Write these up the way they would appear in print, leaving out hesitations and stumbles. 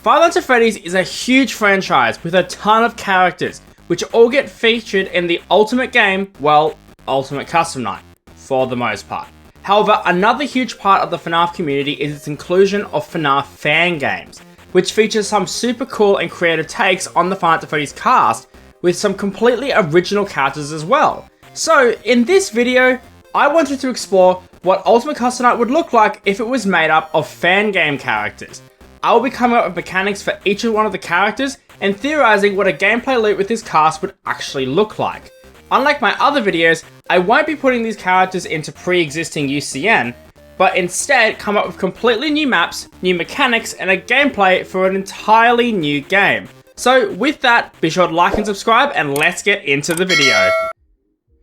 Five Nights at Freddy's is a huge franchise with a ton of characters, which all get featured in the ultimate game, well, Ultimate Custom Night, for the most part. However, another huge part of the FNAF community is its inclusion of FNAF Fan Games, which features some super cool and creative takes on the Five Nights at Freddy's cast, with some completely original characters as well. So, in this video, I wanted to explore what Ultimate Custom Night would look like if it was made up of fan game characters. I will be coming up with mechanics for each one of the characters and theorizing what a gameplay loop with this cast would actually look like. Unlike my other videos, I won't be putting these characters into pre-existing UCN, but instead come up with completely new maps, new mechanics, and a gameplay for an entirely new game. So with that, be sure to like and subscribe, and let's get into the video.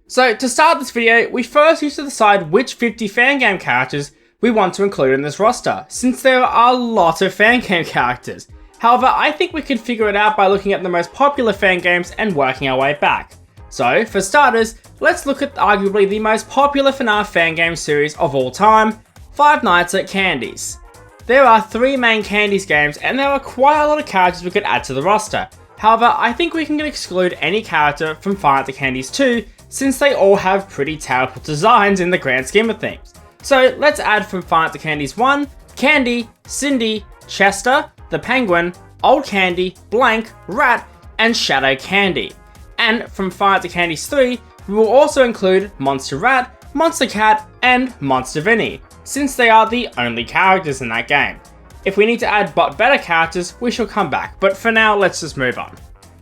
So to start this video, we first need to decide which 50 fan game characters we want to include in this roster, since there are a lot of fan game characters. However, I think we can figure it out by looking at the most popular fan games and working our way back. So, for starters, let's look at arguably the most popular FNAF fan game series of all time, Five Nights at Candy's. There are 3 main Candy's games, and there are quite a lot of characters we could add to the roster. However, I think we can exclude any character from Five Nights at Candy's too, since they all have pretty terrible designs in the grand scheme of things. So let's add from Five Nights at Candy's 1, Candy, Cindy, Chester, the Penguin, Old Candy, Blank, Rat, and Shadow Candy. And from Five Nights at Candy's 3, we will also include Monster Rat, Monster Cat, and Monster Vinny, since they are the only characters in that game. If we need to add but better characters, we shall come back, but for now, let's just move on.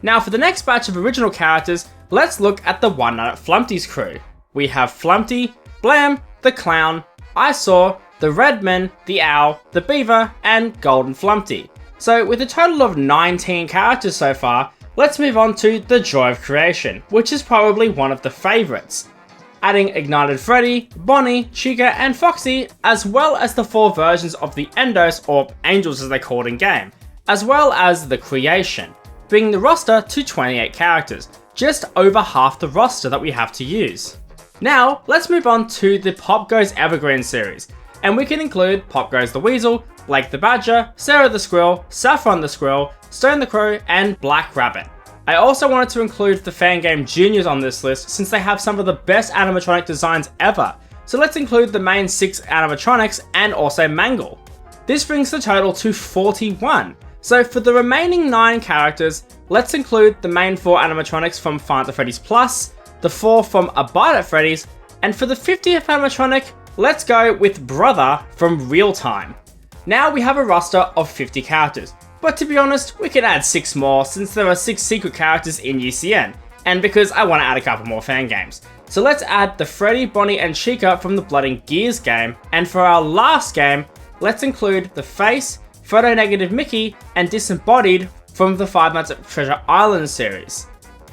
Now for the next batch of original characters, let's look at the One Night at Flumpty's crew. We have Flumpty, Blam, the Clown, Eyesore, the Redman, the Owl, the Beaver, and Golden Flumpty. So with a total of 19 characters so far, let's move on to the Joy of Creation, which is probably one of the favourites. Adding Ignited Freddy, Bonnie, Chica, and Foxy, as well as the 4 versions of the Endos, or Angels as they call it in game, as well as the Creation, bringing the roster to 28 characters, just over half the roster that we have to use. Now, let's move on to the PopGoes Evergreen series, and we can include PopGoes the Weasel, Blake the Badger, Sarah the Squirrel, Saffron the Squirrel, Stone the Crow, and Black Rabbit. I also wanted to include the Fan Game Juniors on this list since they have some of the best animatronic designs ever, so let's include the main 6 animatronics and also Mangle. This brings the total to 41, so for the remaining 9 characters, let's include the main 4 animatronics from Five Nights at Freddy's Plus, the 4 from A Bite at Freddy's, and for the 50th animatronic, let's go with Brother from Real Time. Now we have a roster of 50 characters, but to be honest, we can add 6 more since there are 6 secret characters in UCN, and because I want to add a couple more fan games. So let's add the Freddy, Bonnie, and Chica from the Blood and Gears game, and for our last game, let's include the Face, Photo Negative Mickey, and Disembodied from the Five Nights at Treasure Island series.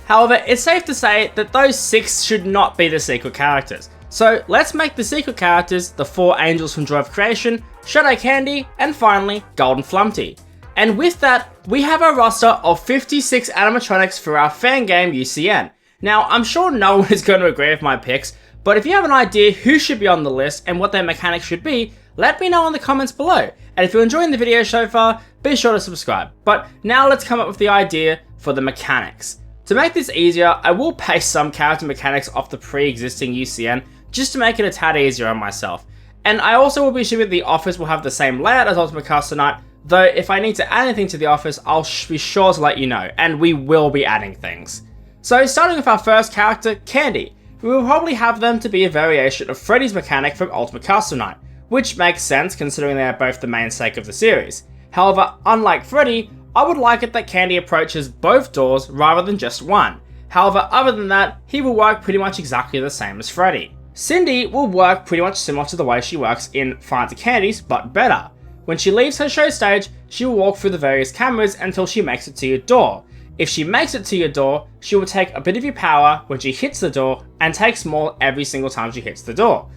However, it's safe to say that those 6 should not be the secret characters. So let's make the secret characters the 4 Angels from Joy of Creation, Shadow Candy, and finally Golden Flumpty. And with that, we have a roster of 56 animatronics for our fan game UCN. Now, I'm sure no one is going to agree with my picks, but if you have an idea who should be on the list and what their mechanics should be, let me know in the comments below. And if you're enjoying the video so far, be sure to subscribe. But now let's come up with the idea for the mechanics. To make this easier, I will paste some character mechanics off the pre-existing UCN just to make it a tad easier on myself. And I also will be sure that the office will have the same layout as Ultimate Custom Night, though if I need to add anything to the office, I'll be sure to let you know, and we will be adding things. So starting with our first character, Candy, we will probably have them to be a variation of Freddy's mechanic from Ultimate Custom Night, which makes sense considering they are both the mainstay of the series. However, unlike Freddy, I would like it that Candy approaches both doors rather than just one. However, other than that, he will work pretty much exactly the same as Freddy. Cindy will work pretty much similar to the way she works in Five Nights at Candy's, but better. When she leaves her show stage, she will walk through the various cameras until she makes it to your door. If she makes it to your door, she will take a bit of your power when she hits the door, and takes more every single time she hits the door.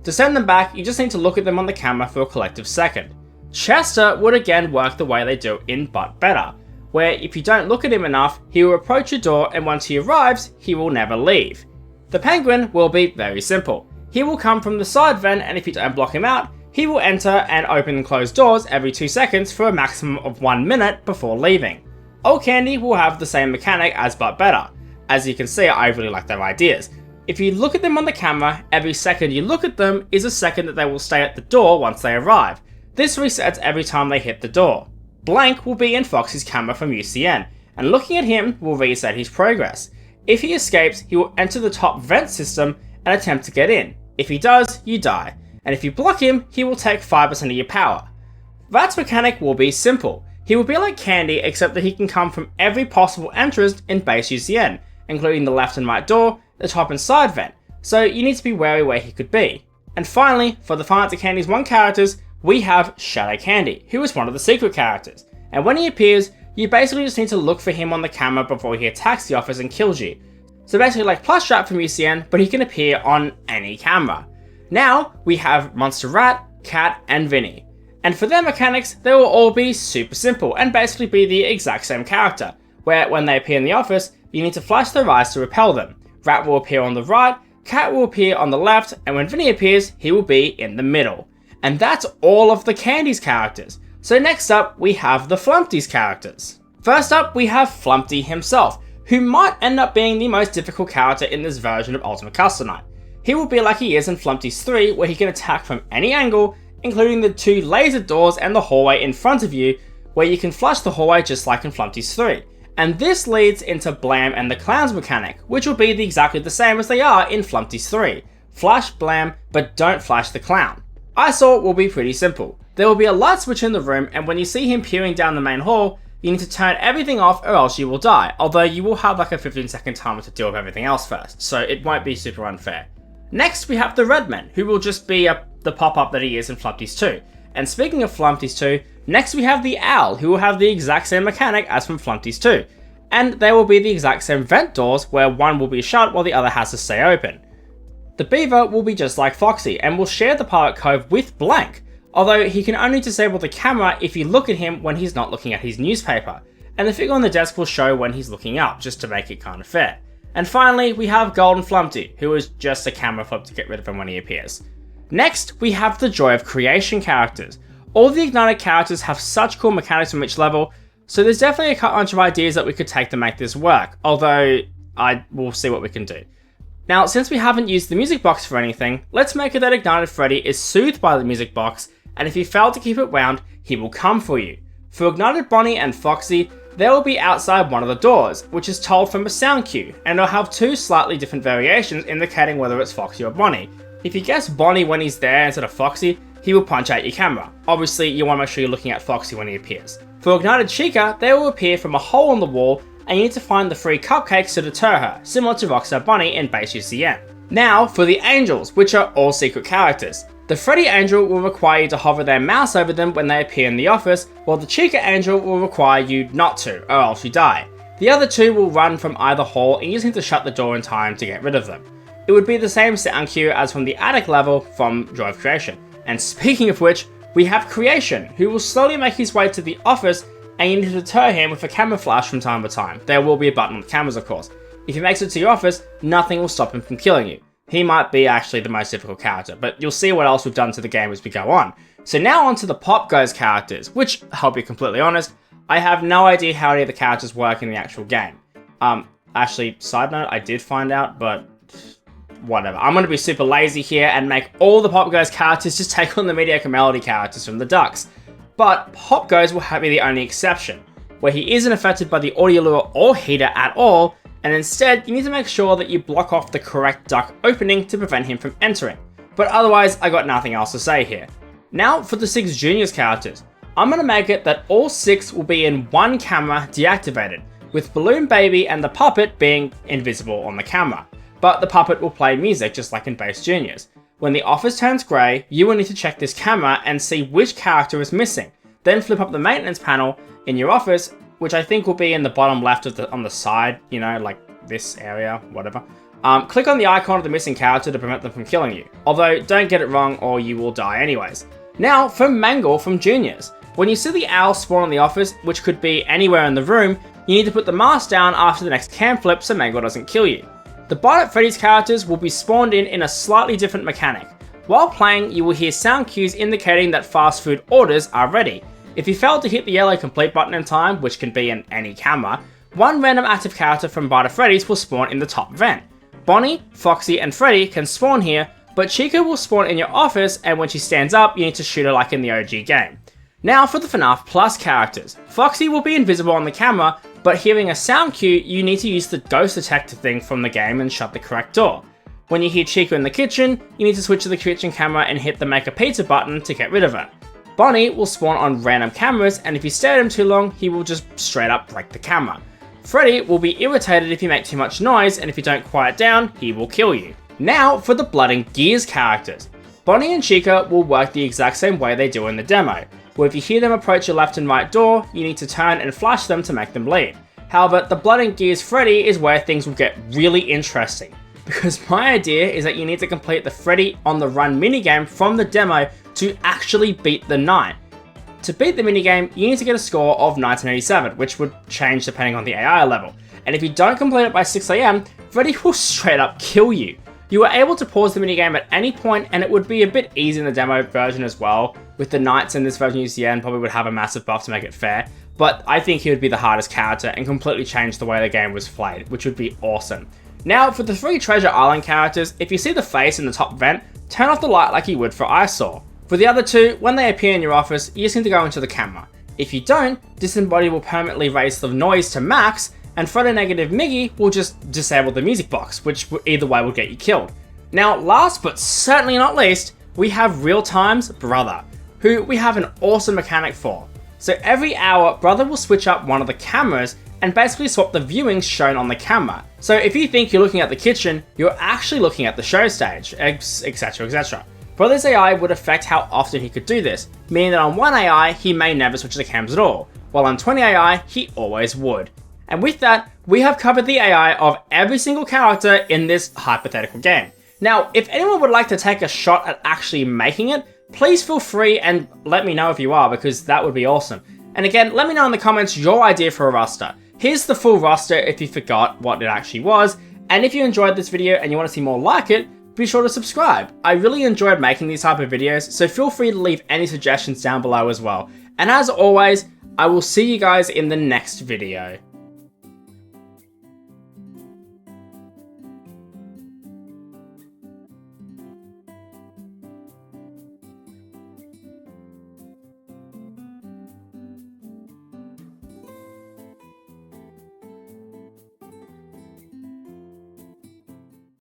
To send them back, you just need to look at them on the camera for a collective second. Chester would again work the way they do in But Better, where if you don't look at him enough, he will approach your door, and once he arrives, he will never leave. The Penguin will be very simple. He will come from the side vent, and if you don't block him out, he will enter and open and close doors every 2 seconds for a maximum of 1 minute before leaving. All candy will have the same mechanic as but better. As you can see, I really like their ideas. If you look at them on the camera, every second you look at them is a second that they will stay at the door once they arrive. This resets every time they hit the door. Blank will be in Foxy's camera from UCN, and looking at him will reset his progress. If he escapes, he will enter the top vent system and attempt to get in. If he does, you die, and if you block him, he will take 5% of your power. Rat's mechanic will be simple. He will be like Candy, except that he can come from every possible entrance in base UCN, including the left and right door, the top and side vent, so you need to be wary where he could be. And finally, for the Final Answer Candy's 1 characters, we have Shadow Candy, who is one of the secret characters, and when he appears, you basically just need to look for him on the camera before he attacks the office and kills you. So basically like Plushtrap from UCN, but he can appear on any camera. Now, we have Monster Rat, Cat, and Vinny. And for their mechanics, they will all be super simple and basically be the exact same character, where when they appear in the office, you need to flash their eyes to repel them. Rat will appear on the right, Cat will appear on the left, and when Vinny appears, he will be in the middle. And that's all of the Candy's characters. So next up, we have the Flumpty's characters. First up, we have Flumpty himself, who might end up being the most difficult character in this version of Ultimate Custom Night. He will be like he is in Flumpty's 3, where he can attack from any angle, including the 2 laser doors and the hallway in front of you, where you can flush the hallway just like in Flumpty's 3. And this leads into Blam and the Clown's mechanic, which will be exactly the same as they are in Flumpty's 3. Flash Blam, but don't flash the Clown. I saw it will be pretty simple. There will be a light switch in the room, and when you see him peering down the main hall, you need to turn everything off or else you will die, although you will have like a 15-second timer to deal with everything else first, so it won't be super unfair. Next, we have the Redman, who will just be the pop-up that he is in Flumpty's 2. And speaking of Flumpty's 2, next we have the Owl, who will have the exact same mechanic as from Flumpty's 2. And they will be the exact same vent doors, where one will be shut while the other has to stay open. The Beaver will be just like Foxy, and will share the Pirate Cove with Blank, although he can only disable the camera if you look at him when he's not looking at his newspaper, and the figure on the desk will show when he's looking up, just to make it kind of fair. And finally, we have Golden Flumpty, who is just a camera flip to get rid of him when he appears. Next, we have the Joy of Creation characters. All the Ignited characters have such cool mechanics from each level, so there's definitely a bunch of ideas that we could take to make this work, although I will see what we can do. Now, since we haven't used the music box for anything, let's make it that Ignited Freddy is soothed by the music box, and if you fail to keep it wound, he will come for you. For Ignited Bonnie and Foxy, they will be outside one of the doors, which is told from a sound cue, and it'll have 2 slightly different variations indicating whether it's Foxy or Bonnie. If you guess Bonnie when he's there instead of Foxy, he will punch out your camera. Obviously, you want to make sure you're looking at Foxy when he appears. For Ignited Chica, they will appear from a hole in the wall, and you need to find the free cupcakes to deter her, similar to Rockstar Bunny in base UCN. Now for the Angels, which are all secret characters. The Freddy Angel will require you to hover their mouse over them when they appear in the office, while the Chica Angel will require you not to, or else you die. The other 2 will run from either hall, and you just need to shut the door in time to get rid of them. It would be the same sound cue as from the attic level from Joy of Creation. And speaking of which, we have Creation, who will slowly make his way to the office, and you need to deter him with a camera flash from time to time. There will be a button on the cameras, of course. If he makes it to your office, nothing will stop him from killing you. He might be actually the most difficult character, but you'll see what else we've done to the game as we go on. So now on to the PopGoes characters, which, I'll be completely honest, I have no idea how any of the characters work in the actual game. Actually, side note, I did find out, but whatever. I'm going to be super lazy here and make all the PopGoes characters just take on the mediocre melody characters from the Ducks. But PopGoes will be the only exception, where he isn't affected by the audio lure or heater at all, and instead you need to make sure that you block off the correct duct opening to prevent him from entering. But otherwise, I got nothing else to say here. Now for the 6 Juniors characters. I'm going to make it that all 6 will be in one camera deactivated, with Balloon Baby and the puppet being invisible on the camera. But the puppet will play music just like in base Juniors. When the office turns grey, you will need to check this camera and see which character is missing. Then flip up the maintenance panel in your office, which I think will be in the bottom left of on the side, you know, like this area, whatever. Click on the icon of the missing character to prevent them from killing you. Although, don't get it wrong or you will die anyways. Now, for Mangle from Juniors. When you see the owl spawn in the office, which could be anywhere in the room, you need to put the mask down after the next cam flip so Mangle doesn't kill you. The Bite at Freddy's characters will be spawned in a slightly different mechanic. While playing, you will hear sound cues indicating that fast food orders are ready. If you fail to hit the yellow complete button in time, which can be in any camera, one random active character from Bar to Freddy's will spawn in the top vent. Bonnie, Foxy, and Freddy can spawn here, but Chica will spawn in your office, and when she stands up, you need to shoot her like in the OG game. Now for the FNAF Plus characters. Foxy will be invisible on the camera, but hearing a sound cue, you need to use the ghost detector thing from the game and shut the correct door. When you hear Chica in the kitchen, you need to switch to the kitchen camera and hit the make a pizza button to get rid of her. Bonnie will spawn on random cameras, and if you stare at him too long, he will just straight up break the camera. Freddy will be irritated if you make too much noise, and if you don't quiet down, he will kill you. Now for the Blood and Gears characters. Bonnie and Chica will work the exact same way they do in the demo, where if you hear them approach your left and right door, you need to turn and flash them to make them bleed. However, the Blood and Gears Freddy is where things will get really interesting, because my idea is that you need to complete the Freddy on the Run minigame from the demo to actually beat the night. To beat the minigame, you need to get a score of 1987, which would change depending on the AI level. And if you don't complete it by 6 AM, Freddy will straight up kill you. You are able to pause the minigame at any point, and it would be a bit easy in the demo version as well. With the knights in this version, UCN probably would have a massive buff to make it fair, but I think he would be the hardest character and completely change the way the game was played, which would be awesome. Now, for the 3 Treasure Island characters, if you see the face in the top vent, turn off the light like you would for Eyesore. For the other 2, when they appear in your office, you just need to go into the camera. If you don't, Disembody will permanently raise the noise to max, and Photonegative Miggy will just disable the music box, which either way will get you killed. Now, last but certainly not least, we have Real Time's Brother, who we have an awesome mechanic for. So every hour, Brother will switch up one of the cameras and basically swap the viewings shown on the camera. So if you think you're looking at the kitchen, you're actually looking at the show stage, etc, etc. Brother's AI would affect how often he could do this, meaning that on one AI, he may never switch the cams at all, while on 20 AI, he always would. And with that, we have covered the AI of every single character in this hypothetical game. Now, if anyone would like to take a shot at actually making it, please feel free and let me know if you are, because that would be awesome. And again, let me know in the comments your idea for a roster. Here's the full roster if you forgot what it actually was, and if you enjoyed this video and you want to see more like it, be sure to subscribe. I really enjoyed making these type of videos, so feel free to leave any suggestions down below as well. And as always, I will see you guys in the next video.